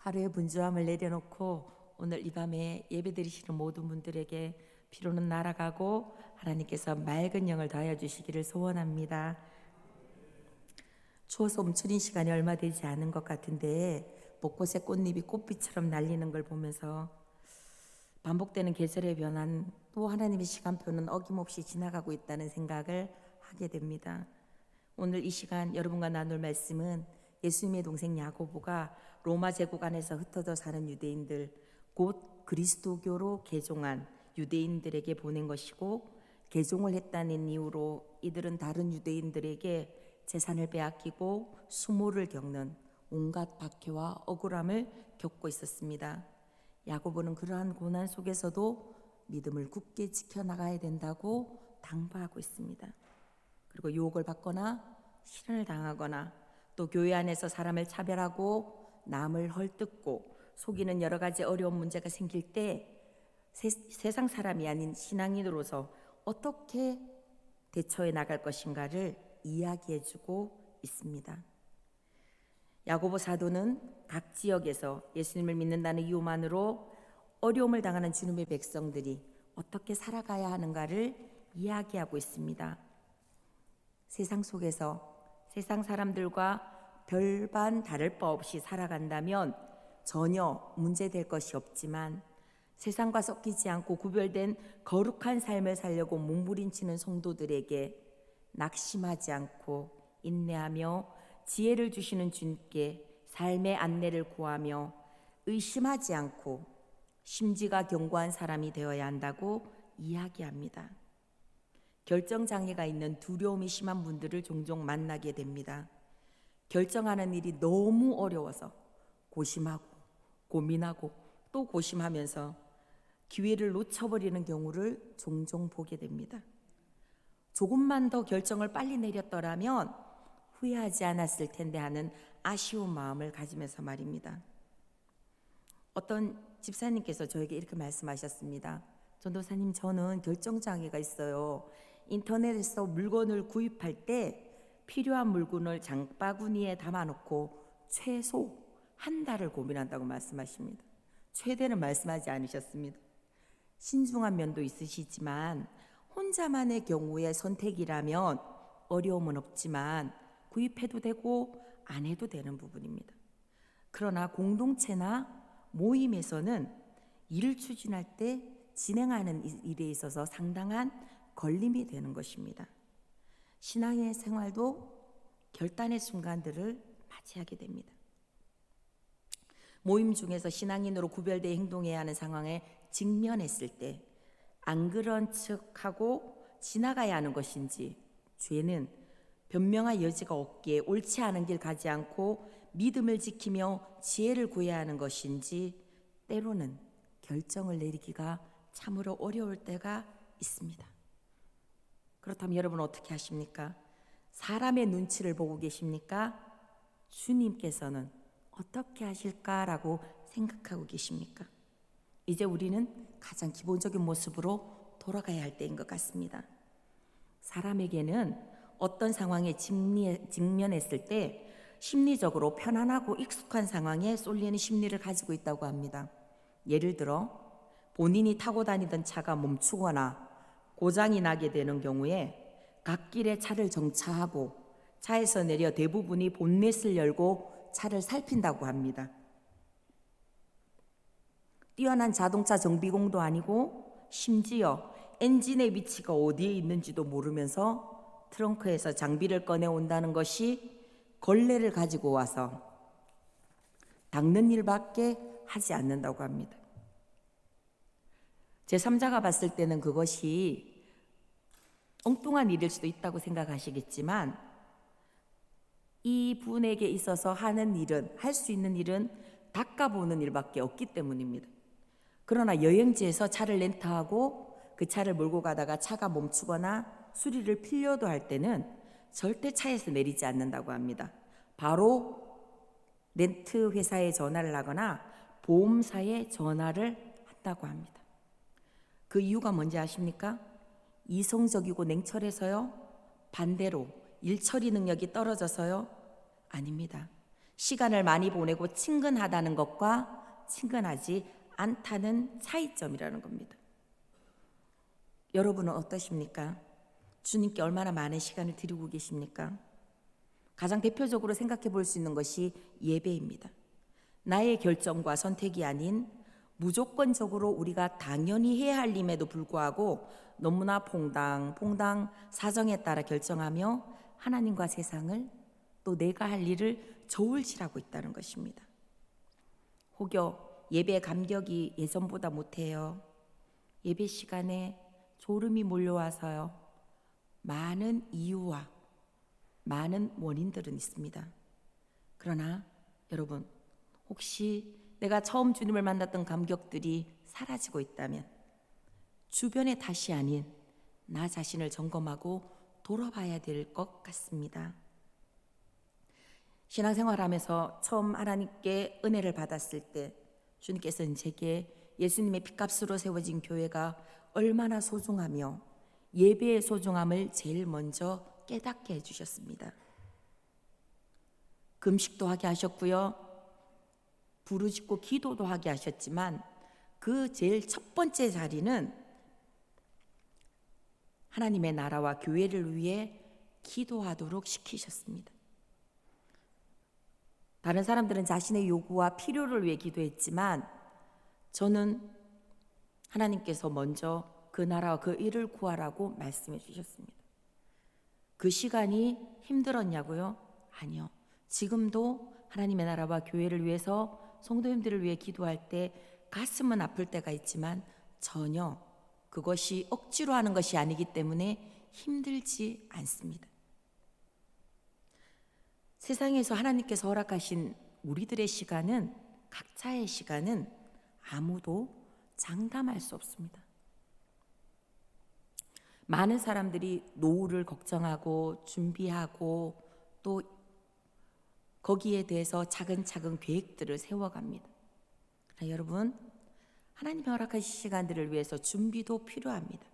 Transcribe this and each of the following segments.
하루의 분주함을 내려놓고 오늘 이 밤에 예배드리시는 모든 분들에게 피로는 날아가고 하나님께서 맑은 영을 더하여 주시기를 소원합니다. 추워서 움츠린 시간이 얼마 되지 않은 것 같은데 곳곳에 꽃잎이 꽃빛처럼 날리는 걸 보면서 반복되는 계절의 변환, 또 하나님의 시간표는 어김없이 지나가고 있다는 생각을 하게 됩니다. 오늘 이 시간 여러분과 나눌 말씀은 예수님의 동생 야고보가 로마 제국 안에서 흩어져 사는 유대인들, 곧 그리스도교로 개종한 유대인들에게 보낸 것이고, 개종을 했다는 이유로 이들은 다른 유대인들에게 재산을 빼앗기고 수모를 겪는 온갖 박해와 억울함을 겪고 있었습니다. 야고보는 그러한 고난 속에서도 믿음을 굳게 지켜나가야 된다고 당부하고 있습니다. 그리고 유혹을 받거나 시련을 당하거나 또 교회 안에서 사람을 차별하고 남을 헐뜯고 속이는 여러 가지 어려운 문제가 생길 때 세상 사람이 아닌 신앙인으로서 어떻게 대처해 나갈 것인가를 이야기해주고 있습니다. 야고보 사도는 각 지역에서 예수님을 믿는다는 이유만으로 어려움을 당하는 주님의 백성들이 어떻게 살아가야 하는가를 이야기하고 있습니다. 세상 속에서 세상 사람들과 별반 다를 바 없이 살아간다면 전혀 문제될 것이 없지만, 세상과 섞이지 않고 구별된 거룩한 삶을 살려고 몸부림치는 성도들에게 낙심하지 않고 인내하며 지혜를 주시는 주님께 삶의 안내를 구하며 의심하지 않고 심지가 견고한 사람이 되어야 한다고 이야기합니다. 결정장애가 있는 두려움이 심한 분들을 종종 만나게 됩니다. 결정하는 일이 너무 어려워서 고심하고 고민하고 또 고심하면서 기회를 놓쳐버리는 경우를 종종 보게 됩니다. 조금만 더 결정을 빨리 내렸더라면 후회하지 않았을 텐데 하는 아쉬운 마음을 가지면서 말입니다. 어떤 집사님께서 저에게 이렇게 말씀하셨습니다. 전도사님, 저는 결정장애가 있어요. 인터넷에서 물건을 구입할 때 필요한 물건을 장바구니에 담아놓고 최소 한 달을 고민한다고 말씀하십니다. 최대는 말씀하지 않으셨습니다. 신중한 면도 있으시지만 혼자만의 경우의 선택이라면 어려움은 없지만 구입해도 되고 안 해도 되는 부분입니다. 그러나 공동체나 모임에서는 일을 추진할 때 진행하는 일에 있어서 상당한 걸림이 되는 것입니다. 신앙의 생활도 결단의 순간들을 맞이하게 됩니다. 모임 중에서 신앙인으로 구별되어 행동해야 하는 상황에 직면했을 때 안 그런 척하고 지나가야 하는 것인지, 죄는 변명할 여지가 없기에 옳지 않은 길 가지 않고 믿음을 지키며 지혜를 구해야 하는 것인지, 때로는 결정을 내리기가 참으로 어려울 때가 있습니다. 그렇다면 여러분 어떻게 하십니까? 사람의 눈치를 보고 계십니까? 주님께서는 어떻게 하실까라고 생각하고 계십니까? 이제 우리는 가장 기본적인 모습으로 돌아가야 할 때인 것 같습니다. 사람에게는 어떤 상황에 직면했을 때 심리적으로 편안하고 익숙한 상황에 쏠리는 심리를 가지고 있다고 합니다. 예를 들어 본인이 타고 다니던 차가 멈추거나 고장이 나게 되는 경우에 갓길에 차를 정차하고 차에서 내려 대부분이 본넷을 열고 차를 살핀다고 합니다. 뛰어난 자동차 정비공도 아니고 심지어 엔진의 위치가 어디에 있는지도 모르면서 트렁크에서 장비를 꺼내온다는 것이 걸레를 가지고 와서 닦는 일밖에 하지 않는다고 합니다. 제3자가 봤을 때는 그것이 엉뚱한 일일 수도 있다고 생각하시겠지만, 이 분에게 있어서 하는 일은, 할 수 있는 일은 닦아보는 일밖에 없기 때문입니다. 그러나 여행지에서 차를 렌트하고 그 차를 몰고 가다가 차가 멈추거나 수리를 필요도 할 때는 절대 차에서 내리지 않는다고 합니다. 바로 렌트 회사에 전화를 하거나 보험사에 전화를 한다고 합니다. 그 이유가 뭔지 아십니까? 이성적이고 냉철해서요? 반대로 일 처리 능력이 떨어져서요? 아닙니다. 시간을 많이 보내고 친근하다는 것과 친근하지 않다는 차이점이라는 겁니다. 여러분은 어떠십니까? 주님께 얼마나 많은 시간을 드리고 계십니까? 가장 대표적으로 생각해 볼 수 있는 것이 예배입니다. 나의 결정과 선택이 아닌 무조건적으로 우리가 당연히 해야 할 일임에도 불구하고 너무나 퐁당 사정에 따라 결정하며 하나님과 세상을 또 내가 할 일을 저울질하고 있다는 것입니다. 혹여 예배 감격이 예전보다 못해요. 예배 시간에 졸음이 몰려와서요. 많은 이유와 많은 원인들은 있습니다. 그러나 여러분, 혹시 내가 처음 주님을 만났던 감격들이 사라지고 있다면 주변의 탓이 아닌 나 자신을 점검하고 돌아봐야 될 것 같습니다. 신앙생활하면서 처음 하나님께 은혜를 받았을 때 주님께서는 제게 예수님의 피값으로 세워진 교회가 얼마나 소중하며 예배의 소중함을 제일 먼저 깨닫게 해주셨습니다. 금식도 하게 하셨고요. 부르짖고 기도도 하게 하셨지만 그 제일 첫 번째 자리는 하나님의 나라와 교회를 위해 기도하도록 시키셨습니다. 다른 사람들은 자신의 요구와 필요를 위해 기도했지만 저는 하나님께서 먼저 그 나라와 그 일을 구하라고 말씀해 주셨습니다. 그 시간이 힘들었냐고요? 아니요. 지금도 하나님의 나라와 교회를 위해서 성도님들을 위해 기도할 때 가슴은 아플 때가 있지만 전혀 그것이 억지로 하는 것이 아니기 때문에 힘들지 않습니다. 세상에서 하나님께서 허락하신 우리들의 시간은, 각자의 시간은 아무도 장담할 수 없습니다. 많은 사람들이 노후를 걱정하고 준비하고 또 거기에 대해서 차근차근 계획들을 세워갑니다. 그러나 여러분, 하나님의 허락하신 시간들을 위해서 준비도 필요합니다.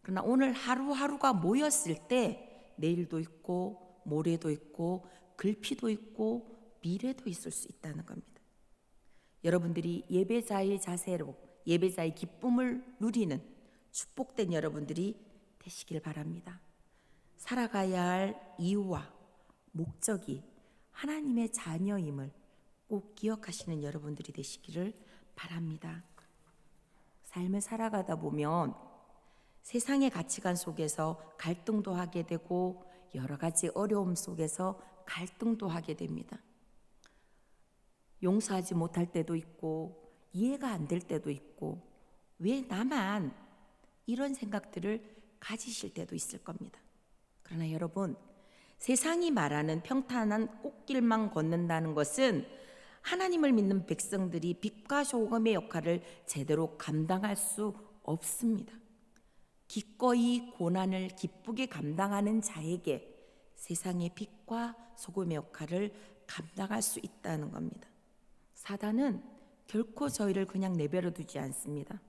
그러나 오늘 하루하루가 모였을 때 내일도 있고 모레도 있고 글피도 있고 미래도 있을 수 있다는 겁니다. 여러분들이 예배자의 자세로 예배자의 기쁨을 누리는 축복된 여러분들이 되시길 바랍니다. 살아가야 할 이유와 목적이 하나님의 자녀임을 꼭 기억하시는 여러분들이 되시기를 바랍니다. 삶을 살아가다 보면 세상의 가치관 속에서 갈등도 하게 되고 여러 가지 어려움 속에서 갈등도 하게 됩니다. 용서하지 못할 때도 있고 이해가 안 될 때도 있고 왜 나만 이런 생각들을 가지실 때도 있을 겁니다. 그러나 여러분, 세상이 말하는 평탄한 꽃길만 걷는다는 것은 하나님을 믿는 백성들이 빛과 소금의 역할을 제대로 감당할 수 없습니다. 기꺼이 고난을 기쁘게 감당하는 자에게 세상의 빛과 소금의 역할을 감당할 수 있다는 겁니다. 사단은 결코 저희를 그냥 내버려 두지 않습니다.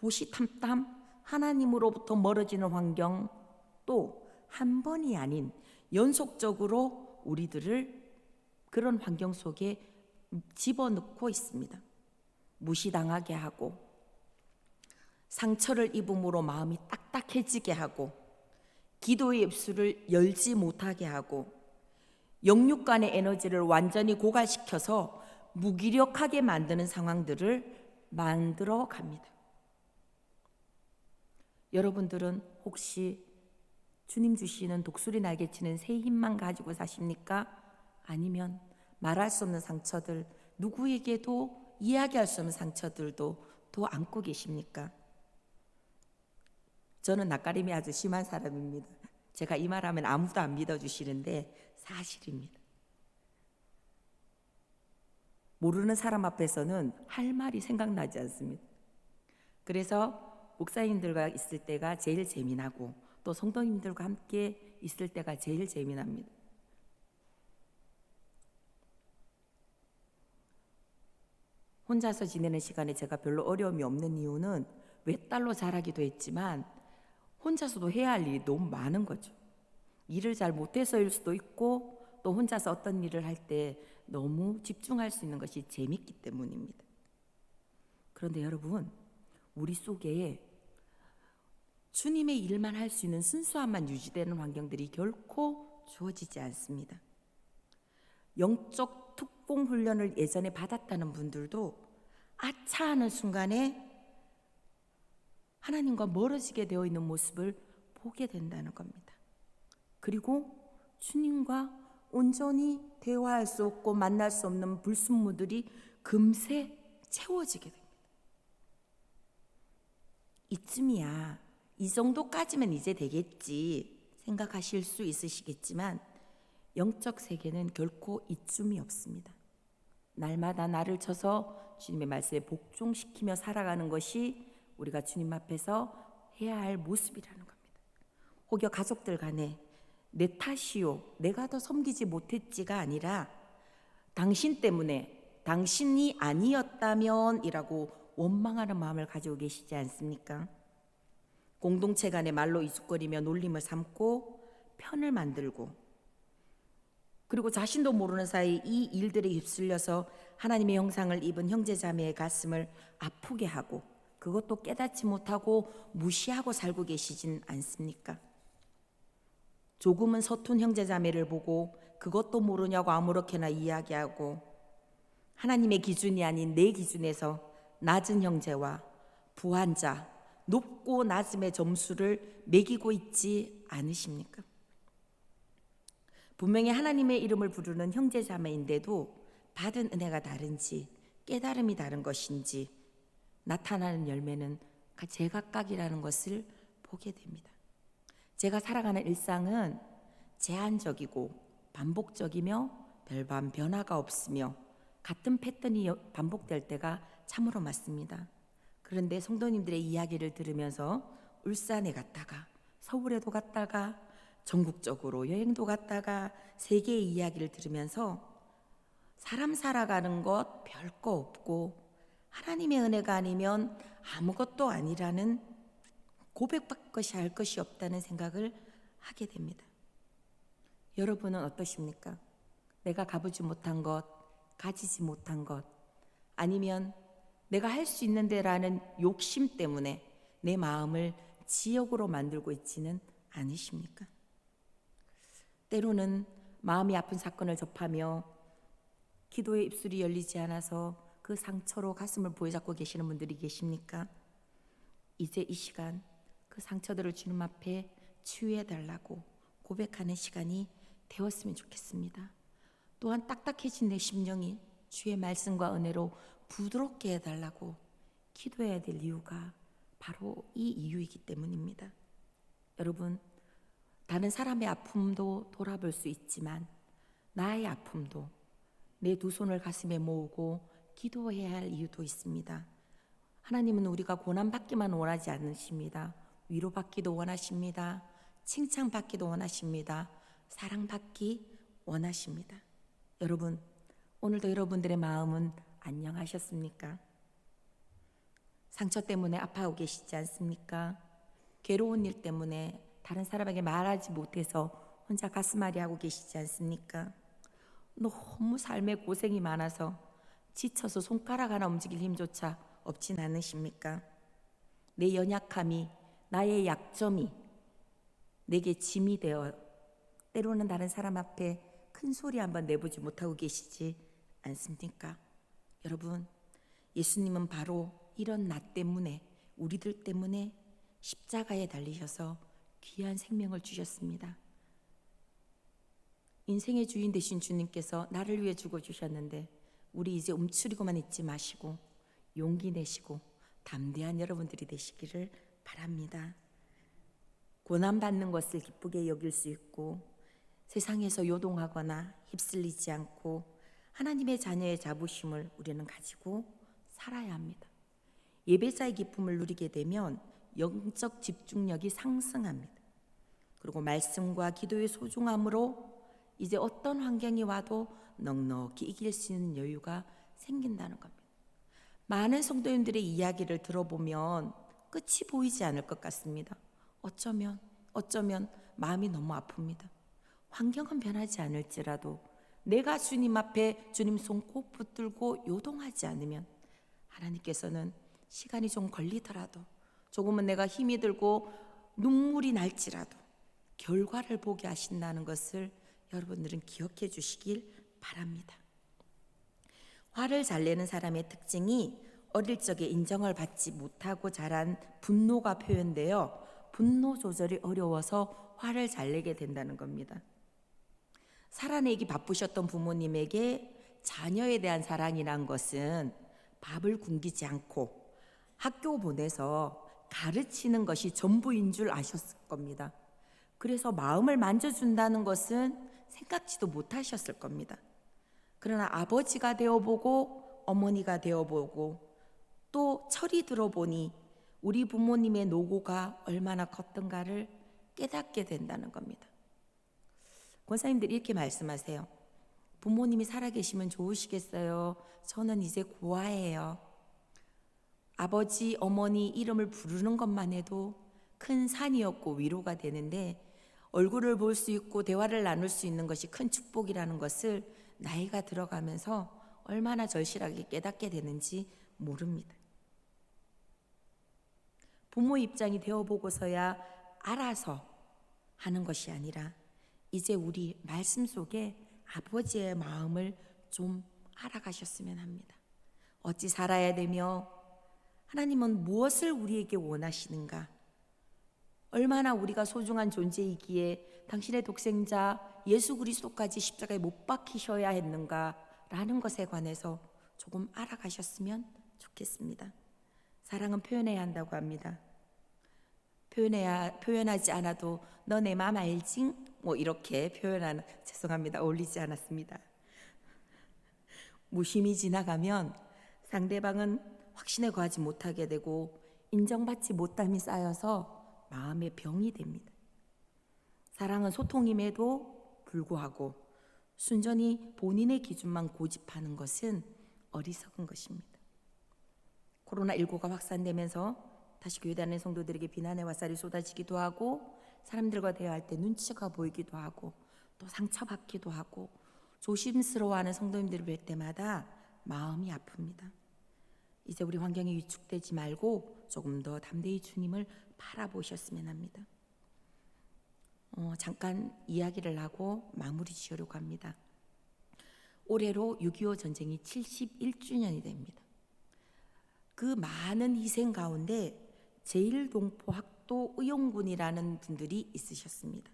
호시탐탐 하나님으로부터 멀어지는 환경, 또 한 번이 아닌 연속적으로 우리들을 그런 환경 속에 집어넣고 있습니다. 무시당하게 하고 상처를 입음으로 마음이 딱딱해지게 하고 기도의 입술을 열지 못하게 하고 영육 간의 에너지를 완전히 고갈시켜서 무기력하게 만드는 상황들을 만들어 갑니다. 여러분들은 혹시 주님 주시는 독수리 날개치는 새 힘만 가지고 사십니까? 아니면 말할 수 없는 상처들, 누구에게도 이야기할 수 없는 상처들도 또 안고 계십니까? 저는 낯가림이 아주 심한 사람입니다. 제가 이 말하면 아무도 안 믿어주시는데 사실입니다. 모르는 사람 앞에서는 할 말이 생각나지 않습니다. 그래서 목사님들과 있을 때가 제일 재미나고 또 성도님들과 함께 있을 때가 제일 재미납니다. 혼자서 지내는 시간에 제가 별로 어려움이 없는 이유는 외딸로 자라기도 했지만 혼자서도 해야 할 일이 너무 많은 거죠. 일을 잘 못해서일 수도 있고 또 혼자서 어떤 일을 할 때 너무 집중할 수 있는 것이 재밌기 때문입니다. 그런데 여러분, 우리 속에 주님의 일만 할 수 있는 순수함만 유지되는 환경들이 결코 주어지지 않습니다. 영적 특공 훈련을 예전에 받았다는 분들도 아차 하는 순간에 하나님과 멀어지게 되어 있는 모습을 보게 된다는 겁니다. 그리고 주님과 온전히 대화할 수 없고 만날 수 없는 불순물들이 금세 채워지게 됩니다. 이쯤이야, 이 정도까지면 이제 되겠지 생각하실 수 있으시겠지만 영적 세계는 결코 이쯤이 없습니다. 날마다 나를 쳐서 주님의 말씀에 복종시키며 살아가는 것이 우리가 주님 앞에서 해야 할 모습이라는 겁니다. 혹여 가족들 간에 내 탓이요, 내가 더 섬기지 못했지가 아니라 당신 때문에, 당신이 아니었다면 이라고 원망하는 마음을 가지고 계시지 않습니까? 공동체 간의 말로 이죽거리며 놀림을 삼고 편을 만들고, 그리고 자신도 모르는 사이 이 일들에 휩쓸려서 하나님의 형상을 입은 형제자매의 가슴을 아프게 하고 그것도 깨닫지 못하고 무시하고 살고 계시진 않습니까? 조금은 서툰 형제자매를 보고 그것도 모르냐고 아무렇게나 이야기하고 하나님의 기준이 아닌 내 기준에서 낮은 형제와 부한 자, 높고 낮음의 점수를 매기고 있지 않으십니까? 분명히 하나님의 이름을 부르는 형제자매인데도 받은 은혜가 다른지 깨달음이 다른 것인지 나타나는 열매는 제각각이라는 것을 보게 됩니다. 제가 살아가는 일상은 제한적이고 반복적이며 별반 변화가 없으며 같은 패턴이 반복될 때가 참으로 많습니다. 그런데 성도님들의 이야기를 들으면서 울산에 갔다가 서울에도 갔다가 전국적으로 여행도 갔다가 세계의 이야기를 들으면서 사람 살아가는 것 별거 없고 하나님의 은혜가 아니면 아무것도 아니라는 고백받 것이 할 것이 없다는 생각을 하게 됩니다. 여러분은 어떠십니까? 내가 가보지 못한 것, 가지지 못한 것, 아니면 내가 할 수 있는데라는 욕심 때문에 내 마음을 지역으로 만들고 있지는 않으십니까? 때로는 마음이 아픈 사건을 접하며 기도의 입술이 열리지 않아서 그 상처로 가슴을 부여잡고 계시는 분들이 계십니까? 이제 이 시간 그 상처들을 주님 앞에 치유해 달라고 고백하는 시간이 되었으면 좋겠습니다. 또한 딱딱해진 내 심령이 주의 말씀과 은혜로 부드럽게 해달라고 기도해야 될 이유가 바로 이 이유이기 때문입니다. 여러분, 다른 사람의 아픔도 돌아볼 수 있지만 나의 아픔도 내 두 손을 가슴에 모으고 기도해야 할 이유도 있습니다. 하나님은 우리가 고난받기만 원하지 않으십니다. 위로받기도 원하십니다. 칭찬받기도 원하십니다. 사랑받기 원하십니다. 여러분, 오늘도 여러분들의 마음은 안녕하셨습니까? 상처 때문에 아파하고 계시지 않습니까? 괴로운 일 때문에 다른 사람에게 말하지 못해서 혼자 가슴앓이 하고 계시지 않습니까? 너무 삶에 고생이 많아서 지쳐서 손가락 하나 움직일 힘조차 없진 않으십니까? 내 연약함이, 나의 약점이 내게 짐이 되어 때로는 다른 사람 앞에 큰 소리 한번 내보지 못하고 계시지 않습니까? 여러분, 예수님은 바로 이런 나 때문에, 우리들 때문에 십자가에 달리셔서 귀한 생명을 주셨습니다. 인생의 주인 되신 주님께서 나를 위해 죽어주셨는데 우리 이제 움츠리고만 있지 마시고 용기 내시고 담대한 여러분들이 되시기를 바랍니다. 고난받는 것을 기쁘게 여길 수 있고 세상에서 요동하거나 휩쓸리지 않고 하나님의 자녀의 자부심을 우리는 가지고 살아야 합니다. 예배자의 기쁨을 누리게 되면 영적 집중력이 상승합니다. 그리고 말씀과 기도의 소중함으로 이제 어떤 환경이 와도 넉넉히 이길 수 있는 여유가 생긴다는 겁니다. 많은 성도님들의 이야기를 들어보면 끝이 보이지 않을 것 같습니다. 어쩌면 마음이 너무 아픕니다. 환경은 변하지 않을지라도 내가 주님 앞에 주님 손 꼭 붙들고 요동하지 않으면 하나님께서는 시간이 좀 걸리더라도 조금은 내가 힘이 들고 눈물이 날지라도 결과를 보게 하신다는 것을 여러분들은 기억해 주시길 바랍니다. 화를 잘 내는 사람의 특징이 어릴 적에 인정을 받지 못하고 자란 분노가 표현되어 분노 조절이 어려워서 화를 잘 내게 된다는 겁니다. 살아내기 바쁘셨던 부모님에게 자녀에 대한 사랑이란 것은 밥을 굶기지 않고 학교 보내서 가르치는 것이 전부인 줄 아셨을 겁니다. 그래서 마음을 만져준다는 것은 생각지도 못하셨을 겁니다. 그러나 아버지가 되어보고 어머니가 되어보고 또 철이 들어보니 우리 부모님의 노고가 얼마나 컸던가를 깨닫게 된다는 겁니다. 권사님들이 이렇게 말씀하세요. 부모님이 살아계시면 좋으시겠어요? 저는 이제 고아예요. 아버지, 어머니 이름을 부르는 것만 해도 큰 산이었고 위로가 되는데 얼굴을 볼 수 있고 대화를 나눌 수 있는 것이 큰 축복이라는 것을 나이가 들어가면서 얼마나 절실하게 깨닫게 되는지 모릅니다. 부모 입장이 되어보고서야 알아서 하는 것이 아니라 이제 우리 말씀 속에 아버지의 마음을 좀 알아가셨으면 합니다. 어찌 살아야 되며 하나님은 무엇을 우리에게 원하시는가? 얼마나 우리가 소중한 존재이기에 당신의 독생자 예수 그리스도까지 십자가에 못 박히셔야 했는가라는 것에 관해서 조금 알아가셨으면 좋겠습니다. 사랑은 표현해야 한다고 합니다. 표현하지 않아도 너 내 맘 알지? 뭐 이렇게 표현하는, 죄송합니다. 어울리지 않았습니다. 무심히 지나가면 상대방은 확신에 거하지 못하게 되고 인정받지 못함이 쌓여서 마음의 병이 됩니다. 사랑은 소통임에도 불구하고 순전히 본인의 기준만 고집하는 것은 어리석은 것입니다. 코로나19가 확산되면서 다시 교회 다니는 성도들에게 비난의 화살이 쏟아지기도 하고 사람들과 대화할 때 눈치가 보이기도 하고 또 상처받기도 하고 조심스러워하는 성도님들을 뵐 때마다 마음이 아픕니다. 이제 우리 환경에 위축되지 말고 조금 더 담대히 주님을 바라보셨으면 합니다. 잠깐 이야기를 하고 마무리 지으려고 합니다. 올해로 6.25 전쟁이 71주년이 됩니다. 그 많은 희생 가운데 제1동포 학도 의용군이라는 분들이 있으셨습니다.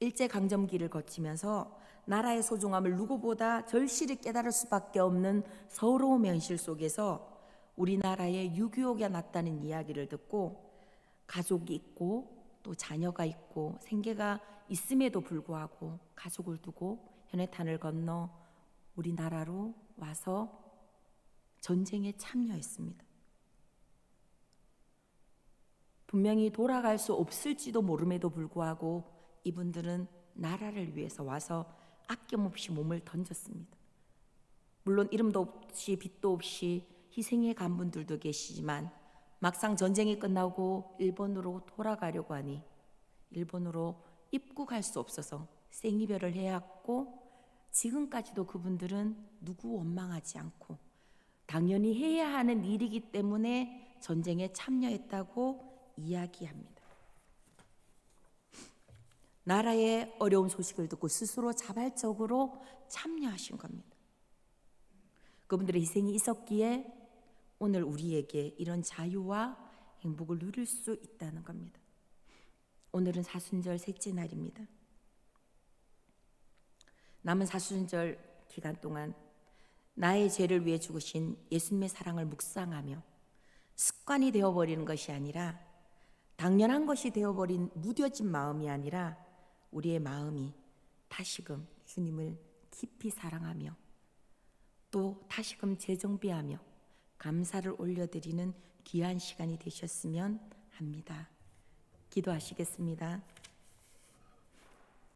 일제강점기를 거치면서 나라의 소중함을 누구보다 절실히 깨달을 수밖에 없는 서러움의 현실 속에서 우리나라에 6.25가 났다는 이야기를 듣고 가족이 있고 또 자녀가 있고 생계가 있음에도 불구하고 가족을 두고 현해탄을 건너 우리나라로 와서 전쟁에 참여했습니다. 분명히 돌아갈 수 없을지도 모름에도 불구하고 이분들은 나라를 위해서 와서 아낌없이 몸을 던졌습니다. 물론 이름도 없이 빛도 없이 희생해 간 분들도 계시지만 막상 전쟁이 끝나고 일본으로 돌아가려고 하니 일본으로 입국할 수 없어서 생이별을 해야 했고 지금까지도 그분들은 누구 원망하지 않고 당연히 해야 하는 일이기 때문에 전쟁에 참여했다고 이야기합니다. 나라의 어려운 소식을 듣고 스스로 자발적으로 참여하신 겁니다. 그분들의 희생이 있었기에 오늘 우리에게 이런 자유와 행복을 누릴 수 있다는 겁니다. 오늘은 사순절 셋째 날입니다. 남은 사순절 기간 동안 나의 죄를 위해 죽으신 예수님의 사랑을 묵상하며 습관이 되어버리는 것이 아니라 당연한 것이 되어버린 무뎌진 마음이 아니라 우리의 마음이 다시금 주님을 깊이 사랑하며 또 다시금 재정비하며 감사를 올려드리는 귀한 시간이 되셨으면 합니다. 기도하시겠습니다.